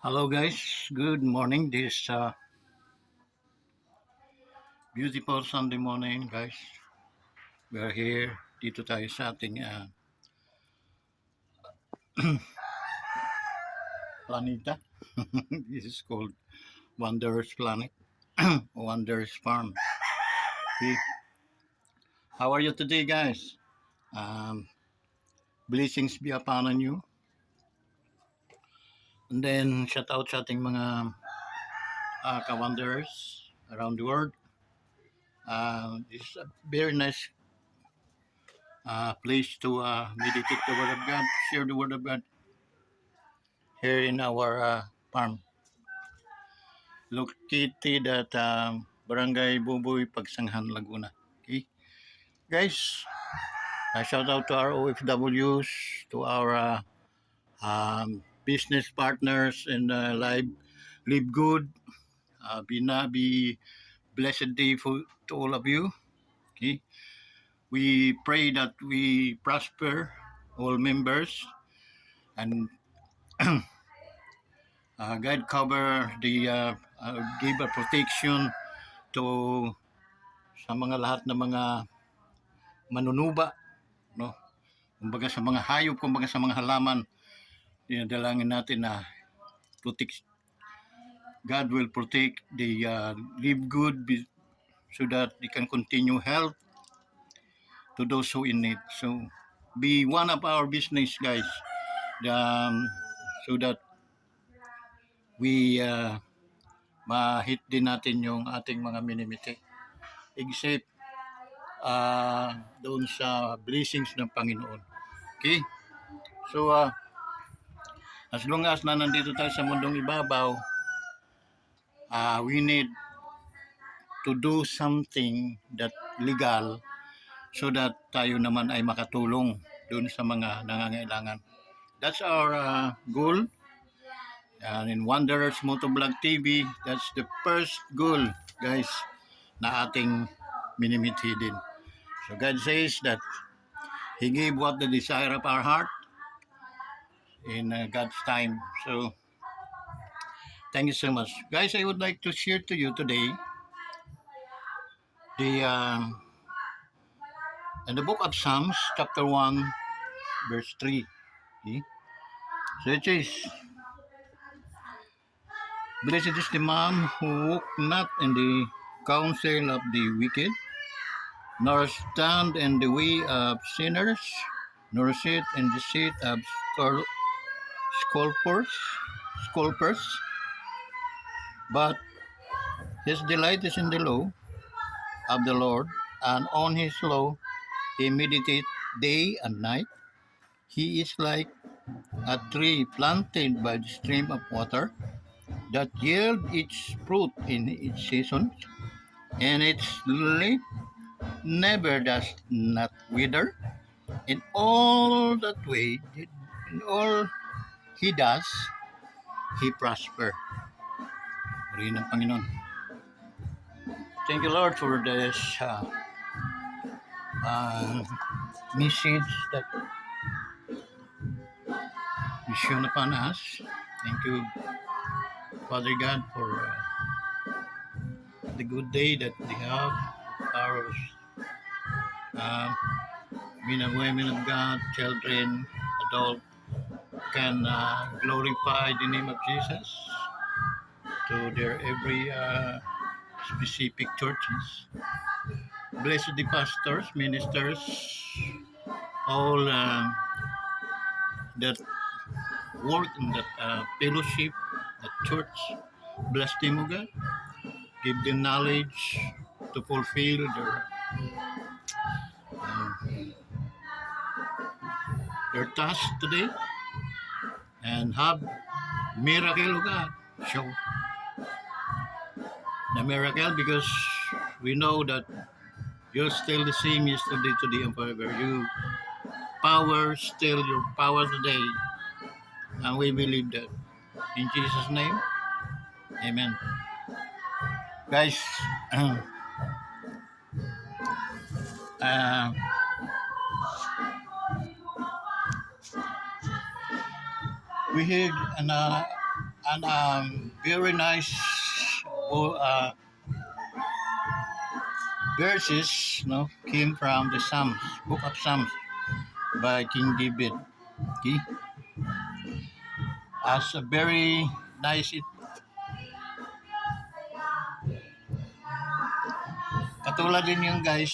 Hello guys, good morning. This beautiful Sunday morning guys. We are here dito tayo sa ating planeta. This is called Wanderers Planet, Wanderers Farm. Okay. How are you today guys? Um, Blessings be upon you. And then shout out sa ating mga ka-wanderers around the world. This is a very nice place to meditate the Word of God, share the Word of God here in our farm. Located at Barangay Buboy, Pagsanghan, Laguna. Okay, guys, shout out to our OFWs, to our business partners, and live good. Be blessed day to all of you. Okay, we pray that we prosper, all members, and God cover give a protection to sa mga lahat ng mga manunuba, no? Kumbaga sa mga hayop, kumbaga sa mga halaman, dinadalangin natin na protect, God will protect the live good so that they can continue health to those who in need. So be one of our business guys, so that we ma-hit din natin yung ating mga minimiti. Except doon sa blessings ng Panginoon. Okay? So, as long as na nandito tayo sa mundong ibabaw, we need to do something that legal so that tayo naman ay makatulong dun sa mga nangangailangan. That's our goal. And in Wanderers Motovlog TV, that's the first goal, guys, na ating minimithi din. So God says that He gave what the desire of our heart in God's time. So thank you so much. Guys, I would like to share to you today the in the book of Psalms, chapter 1, verse 3. Okay? So it says, Blessed is the man who walk not in the counsel of the wicked, nor stand in the way of sinners, nor sit in the seat of scorners, scorners, but his delight is in the law of the Lord, and on his law he meditates day and night. He is like a tree planted by the stream of water that yield its fruit in its season, and its leaf never does not wither. In all that way, in all he does, he prosper. Purihin ng Panginoon. Thank you, Lord, for this message that you shown upon us. Thank you, Father God, for the good day that we have. Our men and women of God, children, adults, can glorify the name of Jesus to their every specific churches. Bless the pastors, ministers, all that work in that fellowship, that church. Bless them, O God. Give them knowledge to fulfill their task today, and have miracle, O God. Show the miracle, because we know that you're still the same yesterday, today, and forever. You power still your power today, and we believe that. In Jesus' name, amen. Guys, uh, we heard and very nice uh, verses, no, came from the Psalms, Book of Psalms by King David. Okay, as a very nice katulad din yung guys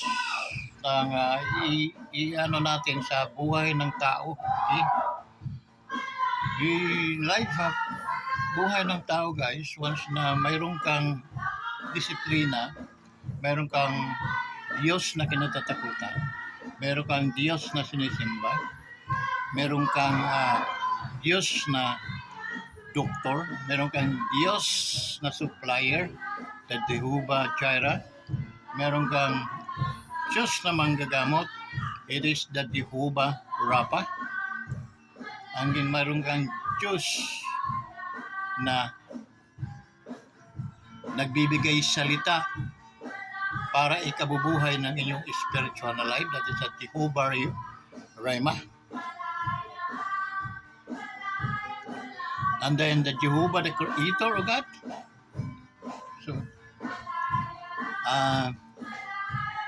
ng i-ano natin sa buhay ng tao. Okay? I-life up buhay ng tao guys, once na mayroon kang disiplina, mayroon kang Diyos na kinatatakutan, mayroon kang Diyos na sinisimba, mayroon kang Diyos na doktor, mayroon kang Diyos na supplier, the Jehovah Jireh, mayroon kang Diyos na manggagamot, it is the Jehovah Rapha. Hanggang mayroon kang Diyos na nagbibigay salita para ikabubuhay ng inyong spiritual na life, that is at Jehovah Raima. And then the Jehovah, the Creator of God. So,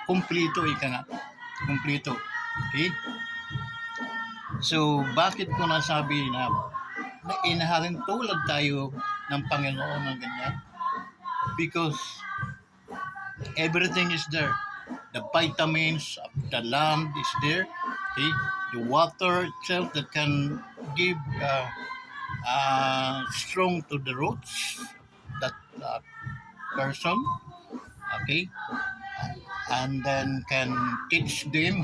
kumplito ika nga. Kumplito. Okay? So, bakit ko nasabi na inahalin tulad tayo ng Panginoon ng ganyan? Because everything is there. The vitamins of the land is there. Okay? The water itself that can give strong to the roots that person. Okay? And then can teach them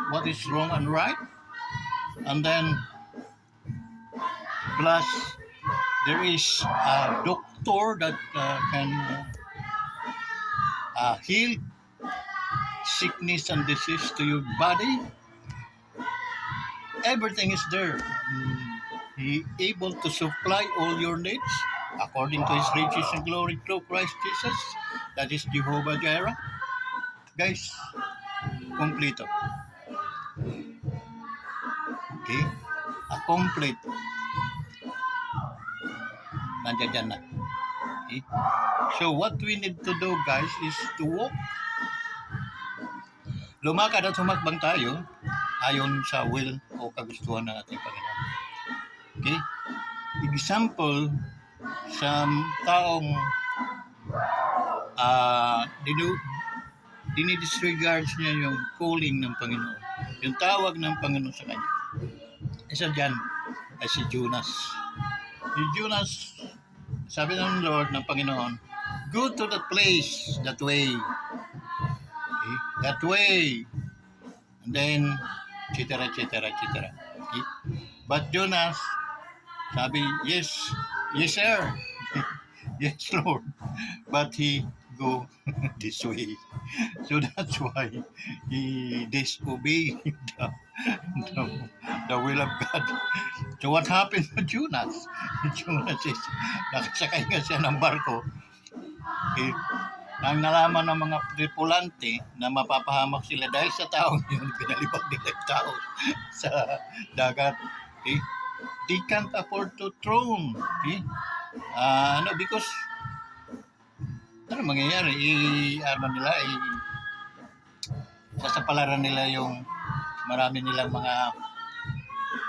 what is wrong and right. And then plus there is a doctor that can heal sickness and disease to your body. Everything is there. He able to supply all your needs according to His riches and glory through Christ Jesus. That is Jehovah Jireh. Guys, kompleto. Okay? A complete. Nandiyan dyan na. Okay? So what we need to do guys is to walk. Lumakad at humakbang tayo ayon sa will o kagustuhan ng ating Panginoon. Okay? Example, sa taong dinidisregard niya yung calling ng Panginoon, yung tawag ng Panginoon sa kanya. Isa dyan ay si Jonas. Si Jonas, sabi ng Lord ng Panginoon, go to that place, that way. Okay? That way. And then, etc. Okay? But Jonas, sabi, yes sir. Yes Lord. But he go this way. So that's why he disobeyed the will of God. So what happened to Jonas? Jonas is, nakasakay nga siya ng barko. Eh, nang nalaman ng mga tripulante na mapapahamak sila dahil sa taong yun, pinalibag nila yung tao sa dagat. Okay? They can't afford to drown. Okay? Because ano mangyayari? Sasapalaran nila yung marami nilang mga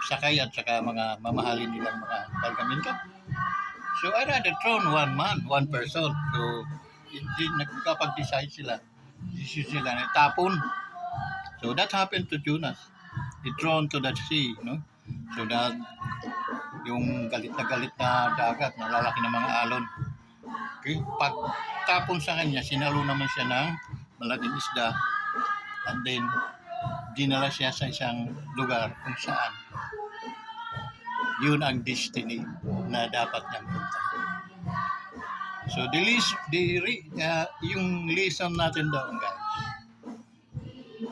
sakay at saka mga mamahalin nilang mga kargamento. So I rather drown one person. So nagkapag-decide sila. Decision sila na tapon. So that happened to Jonas. He thrown to the sea, no? So that yung galit na dagat, nalalaki ng mga alon. Okay? Pag tapon sa kanya, sinalo naman siya ng malaking isda. And then, dinala siya sa isang lugar kung saan yun ang destiny na dapat niyang punta. So, yung lesson natin doon, guys,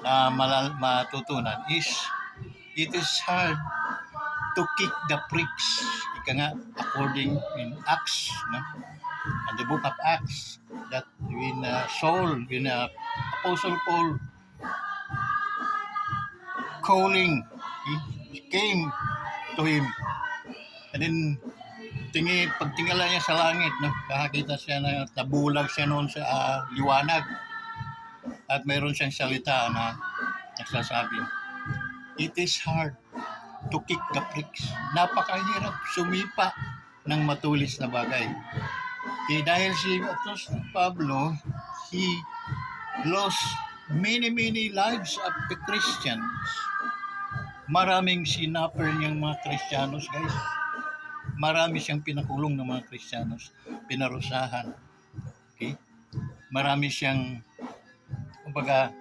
na matutunan is, it is hard to kick the pricks. Ika nga, according in Acts, no? And the book of Acts, that when Apostle Paul calling, he came to him, and then pagtingala niya sa langit, no, nakakita siya na nabulag siya noon sa liwanag. At mayroon siyang salita na nagsasabi, "It is hard to kick the pricks." Napakahirap sumipa ng matulis na bagay. Dahil si Apostol Pablo, he lost many lives of the Christians. Maraming sinapper niyang mga Kristiyanos, guys. Marami siyang pinakulong ng mga Kristiyanos, pinarusahan. Okay? Marami siyang, kumbaga,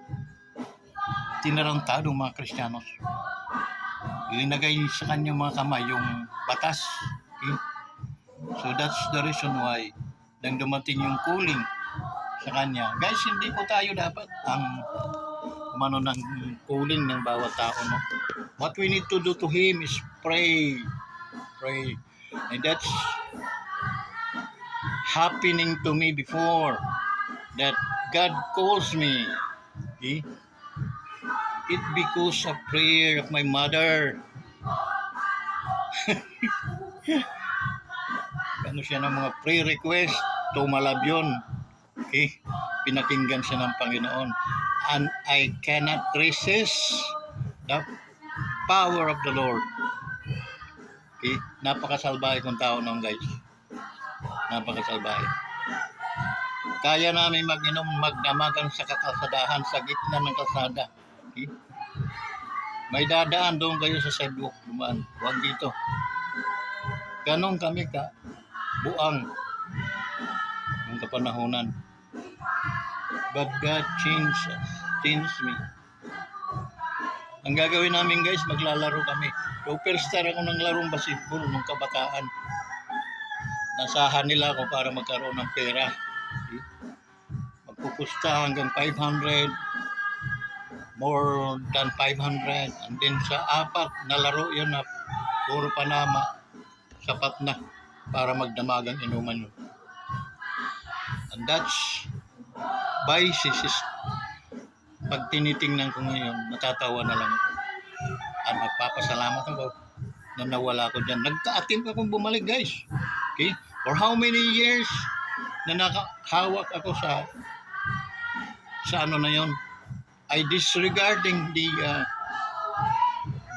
tinarantado mga Kristiyanos. Linagay sa kanyang mga kamay yung batas. Okay? So that's the reason why nang dumating yung calling sa kanya. Guys, hindi po tayo dapat ang umano ng calling ng bawat tao. No? What we need to do to Him is pray. Pray. And that's happening to me before that God calls me. Okay? It because of prayer of my mother. Ano siya ng mga prayer request, tumalab yun. Okay? Pinakinggan siya ng Panginoon. And I cannot resist the power of the Lord. Okay? Napakasalbahe kong tao noon, guys. Napakasalbahe. Kaya namin mag-inom, magdamagan sa kakalsadahan sa gitna ng kalsada. Okay? May dadaan doon kayo sa sidewalk, dumaan. Huwag dito. Ganon kami ka buang ng kapanahonan. But God changed me. Ang gagawin namin, guys, maglalaro kami. Superstar ako ng larong basketball nung kabataan. Nasahan nila ako para magkaroon ng pera. Okay? Magpupusta hanggang 500, more than 500, and then sa apat na laro yun na puro Panama, sapat na para magdamagang inuman yun. And that's vices. Pag tinitingnan ko ngayon, natatawa na lang ako. At magpapasalamat ako na nawala ko dyan. Nagka-attempt akong bumalik, guys. Okay? For how many years na nakahawak ako sa ano na yon? I disregarding the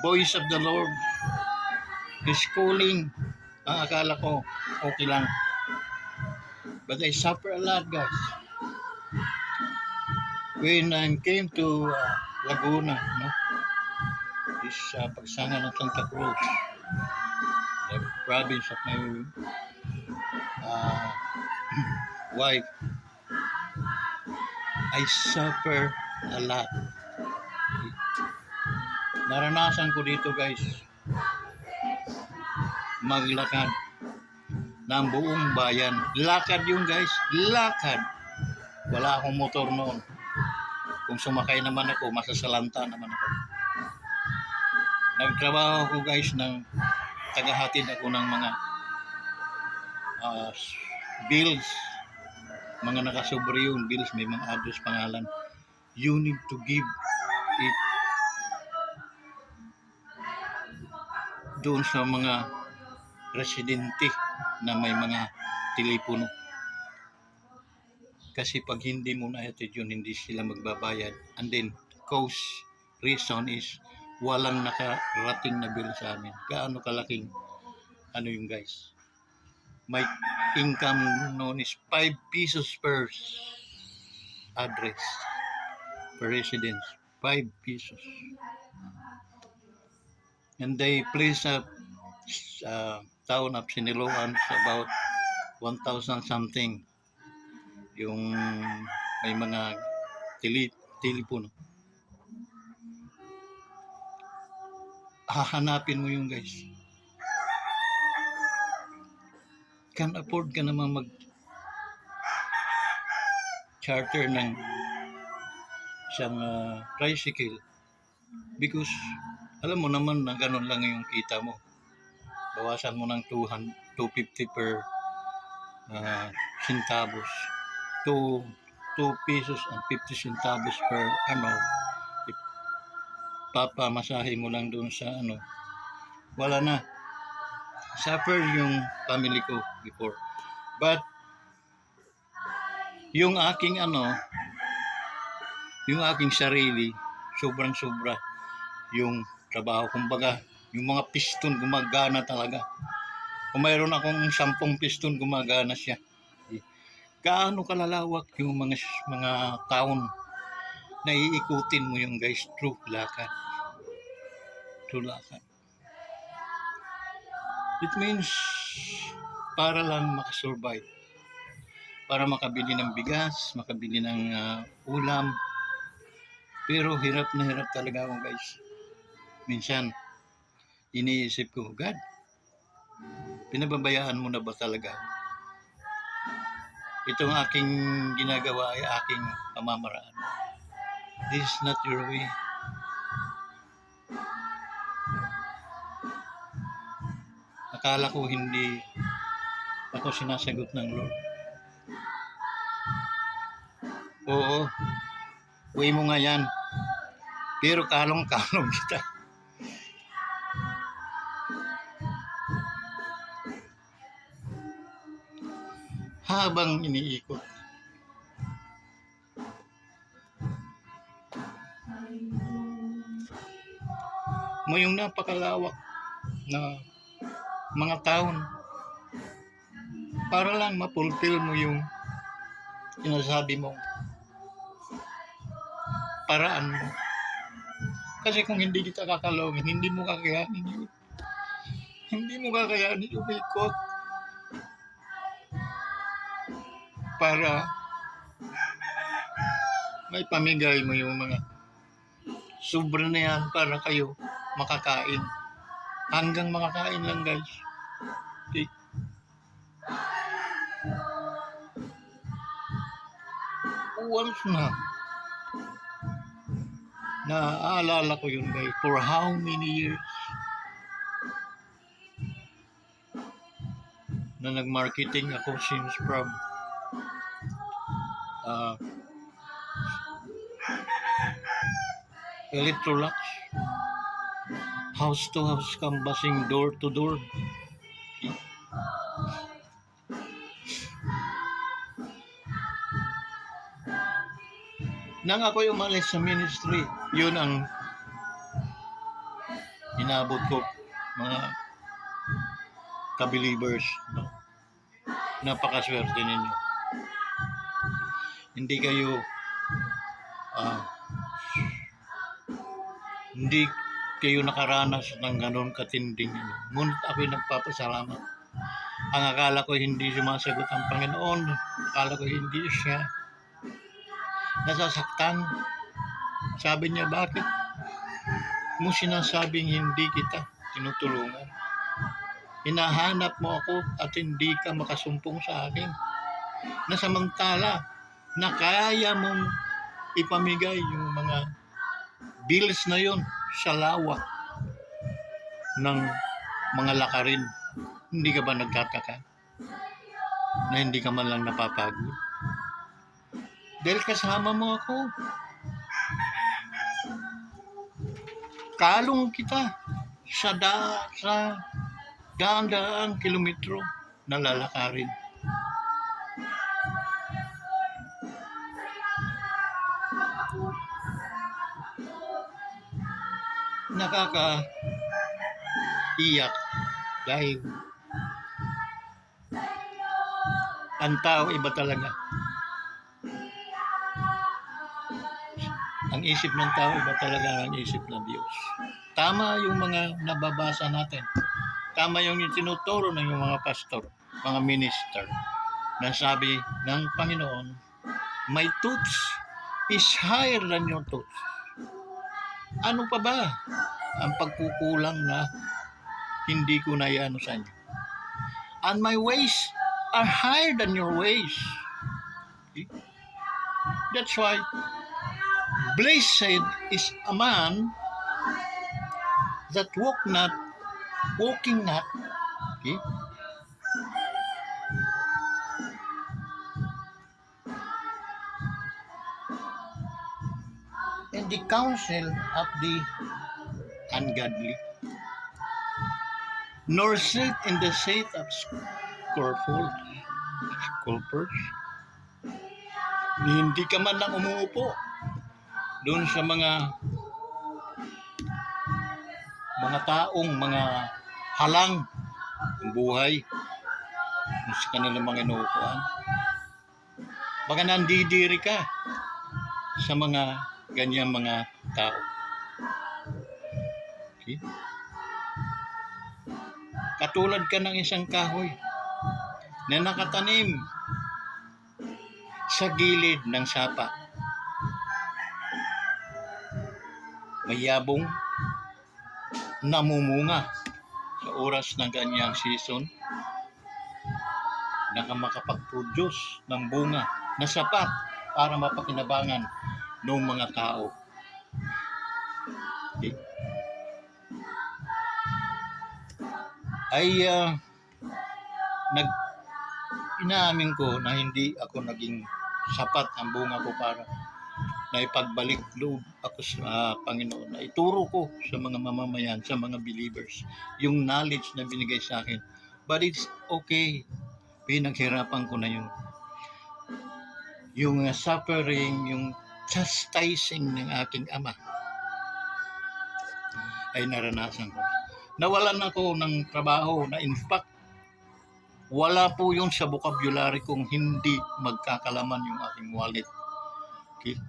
voice of the Lord. His calling. Ang akala ko, okay lang. But I suffer a lot, guys. When I came to Laguna, no? This pagsanga ng Santa Cruz, the province of my wife, I suffer a lot. Naranasan ko dito, guys, maglakad ng buong bayan. Lakad yun, guys. Lakad. Wala akong motor noon. Kung sumakay naman ako, masasalanta naman ako. Nagtrabaho ako, guys, ng tagahatid ako ng mga bills. Mga nakasobre yung bills, may mga address pangalan. You need to give it doon sa mga residente na may mga telepono. Kasi pag hindi mo na-attend yun, hindi sila magbabayad. And then, cause reason is walang nakarating na bill sa amin. Gaano kalaking ano yung guys. My income noon is 5 pesos per address, per residence. 5 pesos. And they place a town of Siniloan about 1,000 something. Yung may mga telepono. Hahanapin mo yung guys. Can afford ka naman mag charter ng isang tricycle because alam mo naman na ganun lang yung kita mo. Bawasan mo ng 250 per centavos. 2 pesos and 50 centavos per papamasahe mo lang doon sa wala na. suffer yung family ko before. But yung aking yung aking sarili, sobrang sobra yung trabaho. Kumbaga, yung mga piston gumagana talaga. Kung mayroon akong 10 piston, gumagana siya. Gaano kalalawak yung mga taon na iikutin mo yung guys through lakad. Through lakad. It means para lang makasurvive. Para makabili ng bigas, makabili ng ulam. Pero hirap na hirap talaga ako guys. Minsan, iniisip ko, God, pinababayaan mo na ba talaga? Itong aking ginagawa ay aking pamamaraan. This is not your way. Akala ko hindi ako sinasagot ng Lord. Oo, way mo nga yan. Pero kalong-kalong kita. Habang iniikot. Mo yung napakalawak na mga taon para lang mapulfill mo yung sinasabi mo paraan mo. Kasi kung hindi kita kakalawin, hindi mo kakayanin yun. Hindi mo kakayanin umikot para may pamigay mo yung mga sobra na yan para kayo makakain. Hanggang makakain lang guys. Okay. Once na naaalala ko yun guys, for how many years na nag-marketing ako since from Electrolux, house to house canvassing, door to door. Okay. Nang ako'y umalis sa ministry, yun ang inabot ko, mga ka-believers. No? Napakaswerte ninyo. Hindi kayo hindi kayo nakaranas ng ganon katinding. Ngunit ako'y nagpapasalamat. Ang akala ko hindi sumasagot ang Panginoon. Akala ko hindi siya nasasaktan. Sabi niya, bakit mo sinasabing hindi kita tinutulungan? Hinahanap mo ako at hindi ka makasumpong sa akin. Na samantala na kaya mong ipamigay yung mga bills na yon sa lawak ng mga lakarin. Hindi ka ba nagtataka na hindi ka man lang napapagod? Dahil kasama mo ako. Kalong kita sa daan-daang kilometro na lalakarin. Nakakaiyak dahil ang tao iba talaga. Ang isip ng tao iba talaga ang isip ng Diyos. Tama yung mga nababasa natin. Tama yung itinuturo ng yung mga pastor, mga minister, na sabi ng Panginoon, my thoughts is higher than your thoughts. Ano pa ba ang pagkukulang na hindi ko na iano sa inyo? And my ways are higher than your ways. Okay? That's why blessed is a man that walking not, okay? In the counsel of the ungodly. nor sit in the seat of scornful, hindi ka man lang umuupo doon sa mga taong mga halang ng buhay sa kanilang mga inuupuan. Baka nandidiri ka sa mga ganyang mga tao. Okay? Katulad ka ng isang kahoy na nakatanim sa gilid ng sapa. Mayabong namumunga sa oras ng kanyang season na makapag-produce ng bunga na sapat para mapakinabangan ng mga tao. Okay. Ay inaamin ko na hindi ako naging sapat ang bunga ko para na ipagbalik loob ako sa Panginoon, na ituro ko sa mga mamamayan, sa mga believers, yung knowledge na binigay sa akin. But it's okay. Pinaghirapan ko na yun. Yung suffering, yung chastising ng aking ama ay naranasan ko. Nawalan ako ng trabaho na in fact, wala po yun sa vocabulary kung hindi magkakalaman yung aking wallet. Okay?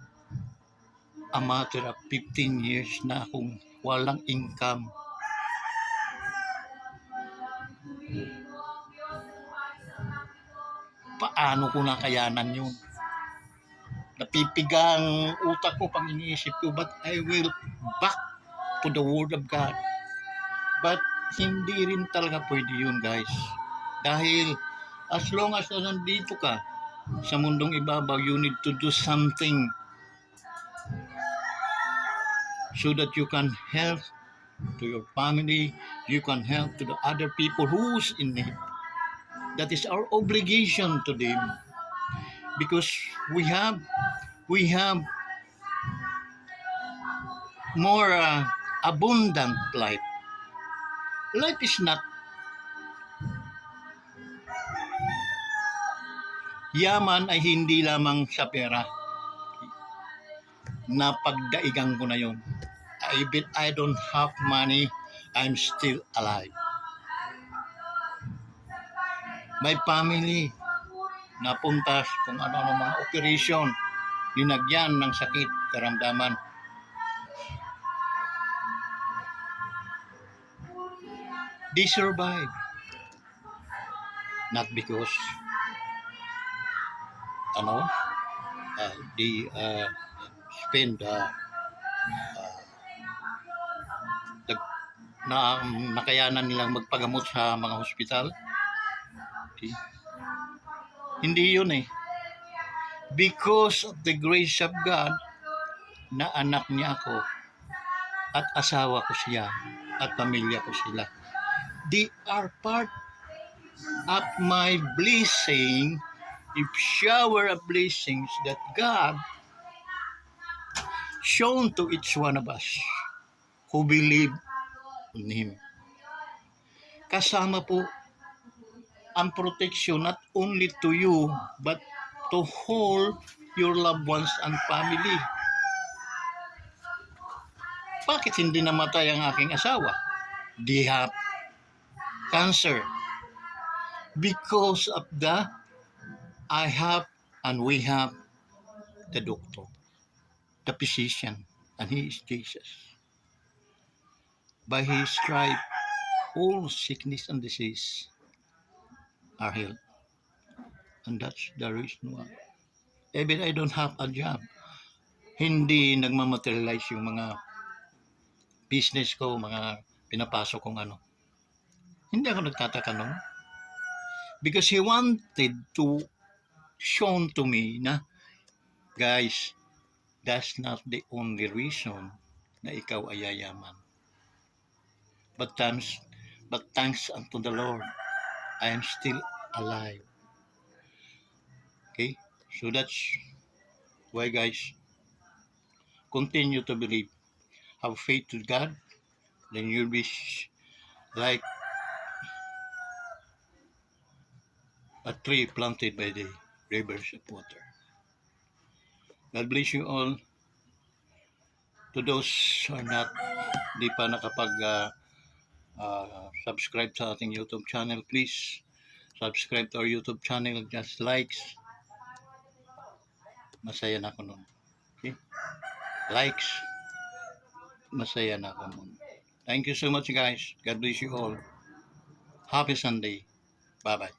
A matter of 15 years na akong walang income. Paano ko nakayanan yun? Napipiga ang utak ko pag iniisip ko, but I will back to the Word of God. But hindi rin talaga pwede yun, guys. Dahil as long as nandito ka sa mundong ibabaw, you need to do something so that you can help to your family, you can help to the other people who's in need. That is our obligation to them, because we have more abundant life. Life is not yaman ay hindi lamang sa pera. Napagdaigan ko na yon. Even I don't have money, I'm still alive. My family napunta kung ano-ano mga operation, linagyan ng sakit, karamdaman. They survive. Not because they spend nakayanan nilang magpagamot sa mga hospital. Okay. Hindi yun eh. Because of the grace of God, na anak niya ako at asawa ko siya at pamilya ko sila. They are part of my blessing, if shower of blessings that God shown to each one of us who believe in Him. Kasama po ang protection not only to you but to all your loved ones and family. Bakit hindi namatay ang aking asawa? They have cancer. Because of I have and we have the doctor, the physician, and He is Jesus. By His stripe, all sickness and disease are healed. And that's the reason why. Even I don't have a job, hindi nagmamaterialize yung mga business ko, mga pinapasok kong ano. Hindi ako nagtataka nun. Because He wanted to show to me na, guys, that's not the only reason na ikaw ay yayaman. But thanks unto the Lord, I am still alive. Okay? So that's why, guys, continue to believe. Have faith to God, then you'll be like a tree planted by the rivers of water. God bless you all. To those who are not, di pa nakapag subscribe sa ating YouTube channel, please subscribe to our YouTube channel. Just likes. Masaya na ako nun. Okay? Likes. Masaya na ako nun. Thank you so much, guys. God bless you all. Happy Sunday. Bye-bye.